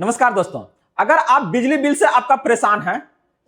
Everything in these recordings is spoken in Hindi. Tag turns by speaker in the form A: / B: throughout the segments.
A: नमस्कार दोस्तों, अगर आप बिजली बिल से आपका परेशान हैं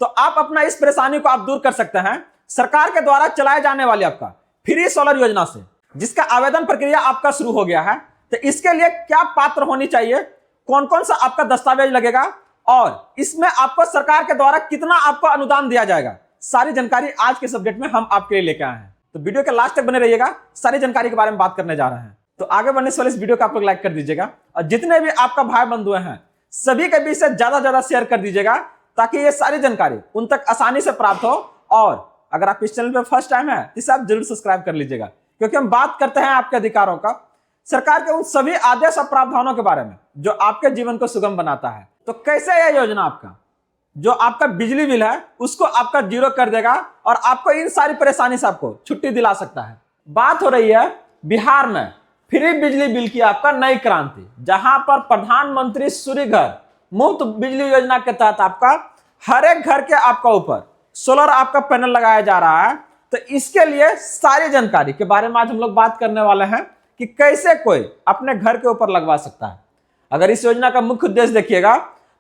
A: तो आप अपना इस परेशानी को आप दूर कर सकते हैं सरकार के द्वारा चलाए जाने वाली आपका फ्री सोलर योजना से, जिसका आवेदन प्रक्रिया आपका शुरू हो गया है। तो इसके लिए क्या पात्र होनी चाहिए, कौन कौन सा आपका दस्तावेज लगेगा और इसमें आपको सरकार के द्वारा कितना आपको अनुदान दिया जाएगा, सारी जानकारी आज के सब्जेक्ट में हम आपके लिए लेकर आए हैं। तो वीडियो के लास्ट तक बने रहिएगा, सारी जानकारी के बारे में बात करने जा रहे हैं। तो आगे बढ़ने से पहले इस वीडियो को आप लोग लाइक कर दीजिएगा और जितने भी आपका भाई बंधु हैं सभी के बीच से ज्यादा शेयर कर दीजिएगा, ताकि ये सारी जानकारी उन तक आसानी से प्राप्त हो। और अगर आप इस चैनल पे फर्स्ट टाइम है तो इसे आप जरूर सब्सक्राइब कर लीजिएगा, क्योंकि हम बात करते हैं आपके अधिकारों का, सरकार के उन सभी आदेश और प्रावधानों के बारे में जो आपके जीवन को सुगम बनाता है। तो कैसे यह योजना आपका जो आपका बिजली बिल है उसको आपका जीरो कर देगा और आपको इन सारी परेशानी से आपको छुट्टी दिला सकता है। बात हो रही है बिहार में फ्री बिजली बिल की आपका नई क्रांति, जहां पर प्रधानमंत्री सूर्य घर मुफ्त बिजली योजना के तहत आपका हर एक घर के आपका ऊपर सोलर आपका पैनल लगाया जा रहा है। तो इसके लिए सारी जानकारी के बारे में आज हम लोग बात करने वाले हैं कि कैसे कोई अपने घर के ऊपर लगवा सकता है। अगर इस योजना का मुख्य उद्देश्य देखिएगा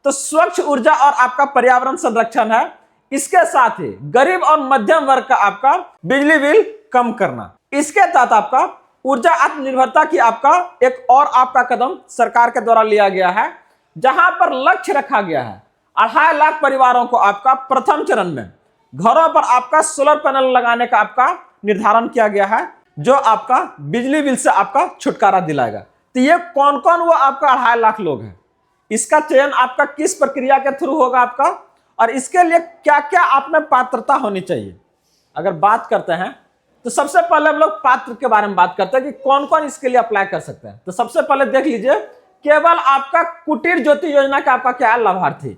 A: तो स्वच्छ ऊर्जा और आपका पर्यावरण संरक्षण है, इसके साथ ही गरीब और मध्यम वर्ग का आपका बिजली बिल कम करना। इसके तहत आपका ऊर्जा आत्मनिर्भरता की आपका एक और आपका कदम सरकार के द्वारा लिया गया है, जहां पर लक्ष्य रखा गया है 2.5 लाख परिवारों को आपका प्रथम चरण में घरों पर आपका सोलर पैनल लगाने का आपका निर्धारण किया गया है, जो आपका बिजली बिल से आपका छुटकारा दिलाएगा। तो ये कौन कौन वो आपका 2.5 लाख लोग हैं, इसका चयन आपका किस प्रक्रिया के थ्रू होगा आपका, और इसके लिए क्या क्या आप में पात्रता होनी चाहिए। अगर बात करते हैं तो सबसे पहले हम लोग पात्र के बारे में बात करते हैं कि कौन कौन इसके लिए अप्लाई कर सकते हैं। तो सबसे पहले देख लीजिए, केवल आपका कुटीर ज्योति योजना का आपका क्या है, लाभार्थी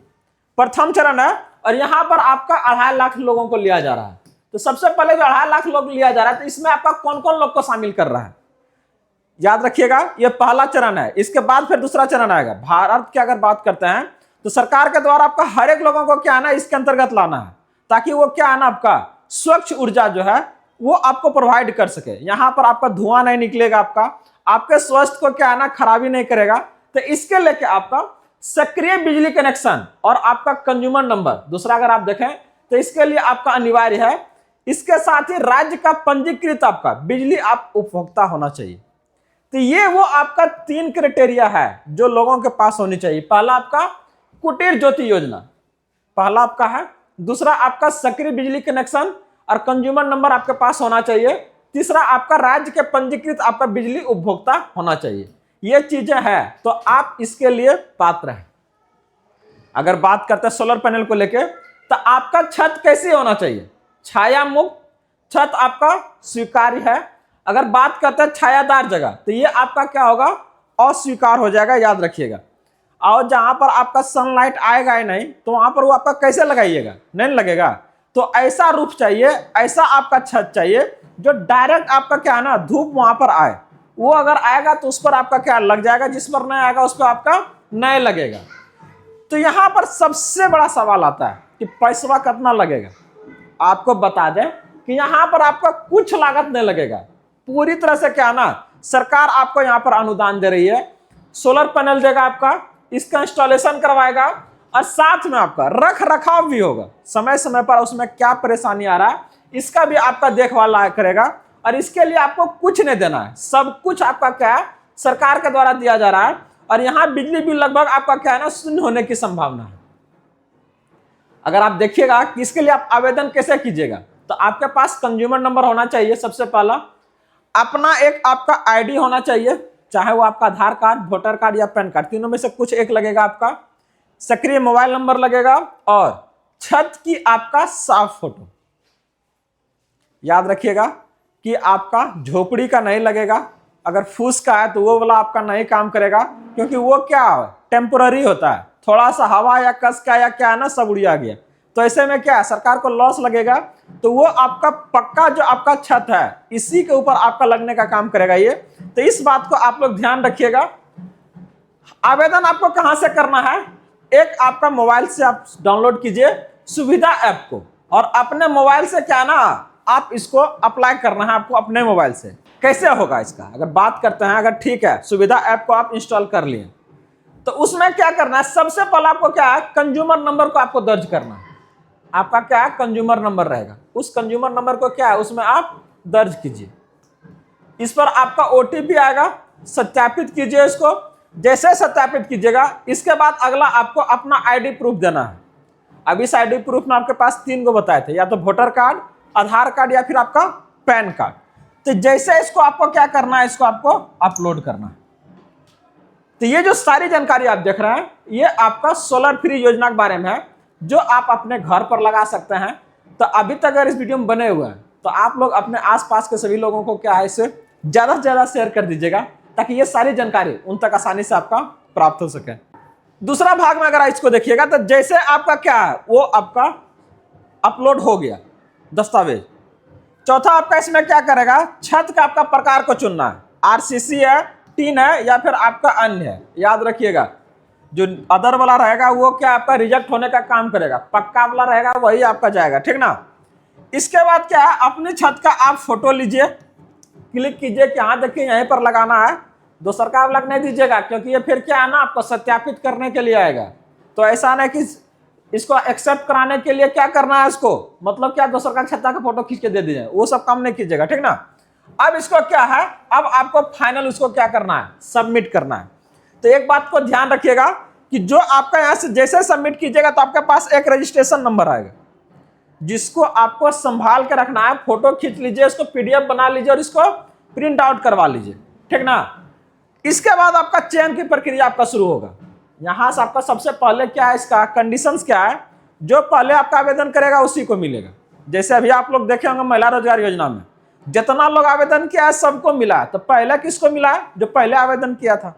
A: प्रथम चरण है और यहां पर आपका 2.5 लाख लोगों को लिया जा रहा है। तो सबसे पहले जो 2.5 लाख लोग लिया जा रहा है, तो इसमें आपका कौन कौन लोग को शामिल कर रहा है, याद रखिएगा, यह पहला चरण है। इसके बाद फिर दूसरा चरण आएगा। भारत की अगर बात करते हैं तो सरकार के द्वारा आपका हर एक लोगों को क्या है ना, इसके अंतर्गत लाना है, ताकि वो क्या है ना, आपका स्वच्छ ऊर्जा जो है वो आपको प्रोवाइड कर सके। यहां पर आपका धुआं नहीं निकलेगा, आपके स्वास्थ्य को क्या है ना, खराबी नहीं करेगा। तो इसके लेके आपका सक्रिय बिजली कनेक्शन और आपका कंज्यूमर नंबर दूसरा अगर आप देखें तो इसके लिए आपका अनिवार्य है। इसके साथ ही राज्य का पंजीकृत आपका बिजली आप उपभोक्ता होना चाहिए। तो ये वो आपका 3 क्राइटेरिया है जो लोगों के पास होनी चाहिए। पहला आपका कुटीर ज्योति योजना, पहला आपका है। दूसरा आपका सक्रिय बिजली कनेक्शन और कंज्यूमर नंबर आपके पास होना चाहिए। तीसरा आपका राज्य के पंजीकृत आपका बिजली उपभोक्ता होना चाहिए। ये चीजें हैं तो आप इसके लिए पात्र हैं। अगर बात करते हैं सोलर पैनल को लेके, तो आपका छत कैसी होना चाहिए, छाया मुक्त छत आपका स्वीकार्य है। अगर बात करते हैं छायादार जगह, तो ये आपका क्या होगा, अस्वीकार हो जाएगा, याद रखिएगा। और जहां पर आपका सनलाइट आएगा ही नहीं तो वहां पर वो आपका कैसे लगाइएगा, नहीं लगेगा। तो ऐसा रूफ चाहिए, ऐसा आपका छत चाहिए जो डायरेक्ट आपका क्या है ना, धूप वहां पर आए। वो अगर आएगा तो उस पर आपका क्या लग जाएगा, जिस पर नहीं आएगा उस पर आपका नहीं लगेगा। तो यहां पर सबसे बड़ा सवाल आता है कि पैसा कितना लगेगा। आपको बता दें कि यहां पर आपका कुछ लागत नहीं लगेगा, पूरी तरह से क्या ना, सरकार आपको यहां पर अनुदान दे रही है। सोलर पैनल देगा आपका, इसका इंस्टॉलेशन करवाएगा और साथ में आपका रख रखाव भी होगा। समय समय पर उसमें क्या परेशानी आ रहा है इसका भी आपका देखभाल करेगा। और इसके लिए आपको कुछ नहीं देना है, सब कुछ आपका क्या है, सरकार के द्वारा दिया जा रहा है। और यहां बिजली बिल लगभग आपका क्या है ना, शून्य होने की संभावना है। अगर आप देखिएगा कि इसके लिए आप आवेदन कैसे कीजिएगा, तो आपके पास कंज्यूमर नंबर होना चाहिए सबसे पहला, अपना एक आपका आईडी होना चाहिए, चाहे वो आपका आधार कार्ड, वोटर कार्ड या पैन कार्ड, तीनों में से कुछ एक लगेगा आपका। सक्रिय मोबाइल नंबर लगेगा और छत की आपका साफ फोटो। याद रखिएगा कि आपका झोपड़ी का नहीं लगेगा, अगर फूस का है तो वो वाला आपका नहीं काम करेगा, क्योंकि वो क्या टेम्पोररी होता है, थोड़ा सा हवा या कस का या क्या है ना, सब उड़िया गया। तो ऐसे में क्या है, सरकार को लॉस लगेगा। तो वो आपका पक्का जो आपका छत है इसी के ऊपर आपका लगने का काम करेगा ये। तो इस बात को आप लोग ध्यान रखिएगा। आवेदन आपको कहां से करना है, एक आपका मोबाइल से आप डाउनलोड कीजिए सुविधा ऐप को, और अपने मोबाइल से क्या ना, आप इसको अप्लाई करना है आपको अपने मोबाइल से। कैसे होगा इसका, अगर बात करते हैं, अगर ठीक है सुविधा ऐप को आप इंस्टॉल कर लिए, तो उसमें क्या करना है, सबसे पहले आपको क्या है, कंज्यूमर नंबर को आपको दर्ज करना है। आपका क्या है, कंज्यूमर नंबर रहेगा, उस कंज्यूमर नंबर को क्या है उसमें आप दर्ज कीजिए। इस पर आपका ओटीपी आएगा, सत्यापित कीजिए इसको। जैसे सत्यापित कीजिएगा, इसके बाद अगला आपको अपना आईडी प्रूफ देना है। अब इस आईडी प्रूफ में आपके पास 3 गो बताए थे, या तो वोटर कार्ड, आधार कार्ड या फिर आपका पैन कार्ड। तो जैसे इसको आपको क्या करना है, इसको आपको अपलोड करना है। तो ये जो सारी जानकारी आप देख रहे हैं, ये आपका सोलर फ्री योजना के बारे में है, जो आप अपने घर पर लगा सकते हैं। तो अभी तक अगर इस वीडियो में बने हुए हैं तो आप लोग अपने आसपास के सभी लोगों को क्या है, इसे ज्यादा से ज्यादा शेयर कर दीजिएगा, ताकि ये सारी जानकारी उन तक आसानी से आपका प्राप्त हो सके। दूसरा भाग में अगर आप इसको देखिएगा, तो जैसे आपका क्या है, वो आपका अपलोड हो गया दस्तावेज। चौथा आपका इसमें क्या करेगा, छत का आपका प्रकार को चुनना है, आरसीसी है, टीन है या फिर आपका अन्य है। याद रखिएगा, जो अदर वाला रहेगा वो क्या आपका रिजेक्ट होने का काम करेगा, पक्का वाला रहेगा वही आपका जाएगा, ठीक ना। इसके बाद क्या है, अपनी छत का आप फोटो लीजिए, क्लिक कीजिए कि हाँ देखिए यहीं पर लगाना है। दोसर का आप लगने दीजिएगा, क्योंकि ये फिर क्या है ना, आपको सत्यापित करने के लिए आएगा। तो ऐसा नहीं कि इसको एक्सेप्ट कराने के लिए क्या करना है, इसको मतलब क्या दोसर का छत्ता का फोटो खींच के दे दीजिए, वो सब काम नहीं कीजिएगा, ठीक ना। अब इसको क्या है, अब आपको फाइनल उसको क्या करना है, सबमिट करना है। तो एक बात को ध्यान रखिएगा कि जो आपका यहाँ से जैसे सबमिट कीजिएगा, तो आपके पास एक रजिस्ट्रेशन नंबर आएगा, जिसको आपको संभाल के रखना है। फोटो खींच लीजिए, इसको पीडीएफ बना लीजिए और इसको प्रिंट आउट करवा लीजिए, ठीक ना। इसके बाद आपका चयन की प्रक्रिया आपका शुरू होगा। यहां से आपका सबसे पहले क्या है, इसका कंडीशंस क्या है, जो पहले आपका आवेदन करेगा उसी को मिलेगा। जैसे अभी आप लोग देखे होंगे महिला रोजगार योजना में जितना लोग आवेदन किया है सबको मिला है। तो पहले किसको मिला है, जो पहले आवेदन किया था,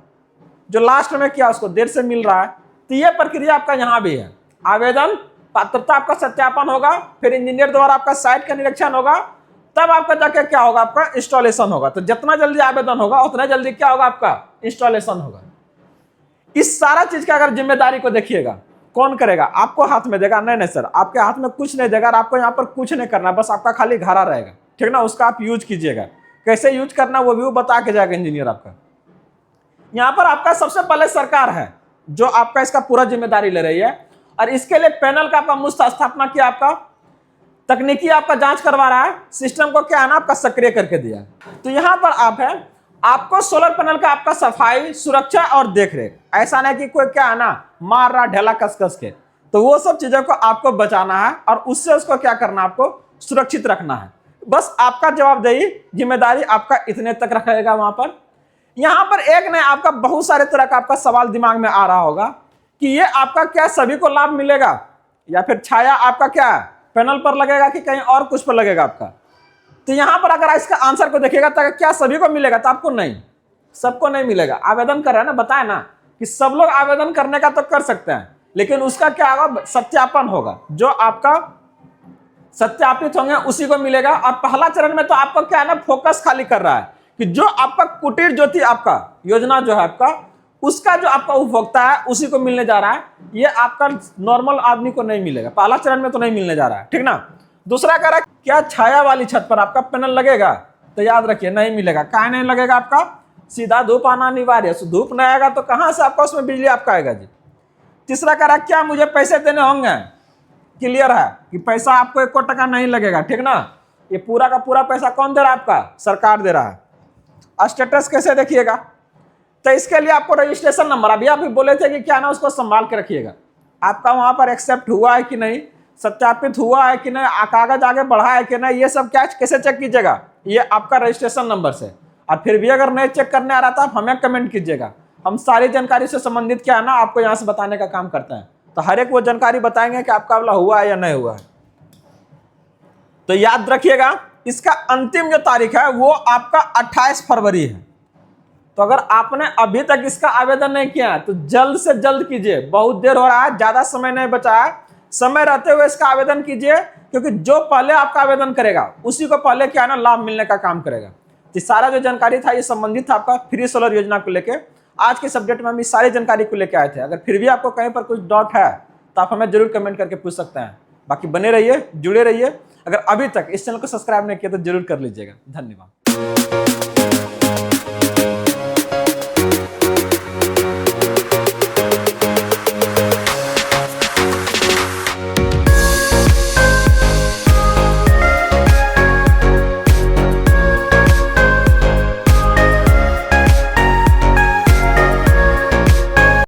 A: जो लास्ट में किया उसको देर से मिल रहा है। तो ये प्रक्रिया आपका यहाँ भी है। आवेदन, पात्रता, आपका सत्यापन होगा, फिर इंजीनियर द्वारा आपका साइट का निरीक्षण होगा, तब आपका जाके क्या होगा, आपका इंस्टॉलेशन होगा। तो जितना जल्दी आवेदन होगा उतना जल्दी क्या होगा, आपका इंस्टॉलेशन होगा। इस सारा चीज का अगर जिम्मेदारी को देखिएगा, कौन करेगा, आपको हाथ में देगा? नहीं सर, आपके हाथ में कुछ नहीं देगा, आपको यहाँ पर कुछ नहीं करना, बस आपका खाली घरा रहेगा, ठीक ना। उसका आप यूज कीजिएगा, कैसे यूज करना वो भी वो बता के जाएगा इंजीनियर आपका। यहाँ पर आपका सबसे पहले सरकार है जो आपका इसका पूरा जिम्मेदारी ले रही है, और इसके लिए पैनल का आपका मुफ्त स्थापना किया, आपका तकनीकी आपका जांच करवा रहा है, सिस्टम को क्या है ना आपका सक्रिय करके दिया। तो यहाँ पर आप है, आपको सोलर पैनल का आपका सफाई, सुरक्षा और देखरेख, ऐसा नहीं कि कोई क्या है ना मार रहा ढेला कस के, तो वो सब चीजों को आपको बचाना है और उससे उसको क्या करना, आपको सुरक्षित रखना है। बस आपका जवाबदेही, जिम्मेदारी आपका इतने तक रखेगा वहां पर। यहां पर एक नहीं, आपका बहुत सारे तरह का आपका सवाल दिमाग में आ रहा होगा कि ये आपका क्या सभी को लाभ मिलेगा, या फिर छाया आपका क्या पैनल पर लगेगा कि कहीं और कुछ पर लगेगा आपका। तो यहां पर अगर इसका आंसर को देखिएगा तो क्या सभी को मिलेगा, तो आपको नहीं, सबको नहीं मिलेगा। आवेदन कर रहे हैं ना, बताया ना कि सब लोग आवेदन करने का तो कर सकते हैं, लेकिन उसका क्या होगा, सत्यापन होगा, जो आपका सत्यापित होंगे उसी को मिलेगा। और पहला चरण में तो आपको क्या है ना, फोकस खाली कर रहा है कि जो आपका कुटीर ज्योति आपका योजना जो है आपका, उसका जो आपका उपभोक्ता है उसी को मिलने जा रहा है। ये आपका नॉर्मल आदमी को नहीं मिलेगा, पहला चरण में तो नहीं मिलने जा रहा है, ठीक ना। दूसरा कह रहा है क्या छाया वाली छत पर आपका पैनल लगेगा, तो याद रखिए नहीं मिलेगा। कहाँ नहीं लगेगा, आपका सीधा धूप आना अनिवार्य है, धूप नहीं आएगा तो कहाँ से आपका उसमें बिजली आपका आएगा जी। तीसरा कह रहा है क्या मुझे पैसे देने होंगे, क्लियर है कि पैसा आपको 1 टका नहीं लगेगा, ठीक ना। ये पूरा का पूरा पैसा कौन दे रहा है, आपका सरकार दे रहा है। स्टेटस कैसे देखिएगा, तो इसके लिए आपको रजिस्ट्रेशन नंबर, अभी आप बोले थे कि क्या ना उसको संभाल के रखिएगा, आपका वहां पर एक्सेप्ट हुआ है कि नहीं, सत्यापित हुआ है कि नहीं, कागज आगे बढ़ा है कि नहीं, ये सब क्या कैसे चेक कीजिएगा, ये आपका रजिस्ट्रेशन नंबर से। और फिर भी अगर नहीं चेक करने आ रहा था आप हमें कमेंट कीजिएगा, हम सारी जानकारी से संबंधित क्या है ना आपको यहाँ से बताने का काम करते हैं। तो हर एक वो जानकारी बताएंगे कि आपका वाला हुआ है या नहीं हुआ है। तो याद रखिएगा इसका अंतिम जो तारीख है वो आपका 28 फरवरी है। तो अगर आपने अभी तक इसका आवेदन नहीं किया तो जल्द से जल्द कीजिए, बहुत देर हो रहा है, ज्यादा समय नहीं बचा है, समय रहते हुए इसका आवेदन कीजिए, क्योंकि जो पहले आपका आवेदन करेगा उसी को पहले क्या है ना लाभ मिलने का काम करेगा। तो सारा जो जानकारी था ये संबंधित था आपका फ्री सोलर योजना को लेकर। आज के सब्जेक्ट में हम इस सारी जानकारी को लेकर आए थे। अगर फिर भी आपको कहीं पर कुछ डाउट है तो आप हमें जरूर कमेंट करके पूछ सकते हैं। बाकी बने रहिए, जुड़े रहिए। अगर अभी तक इस चैनल को सब्सक्राइब नहीं किया तो जरूर कर लीजिएगा। धन्यवाद।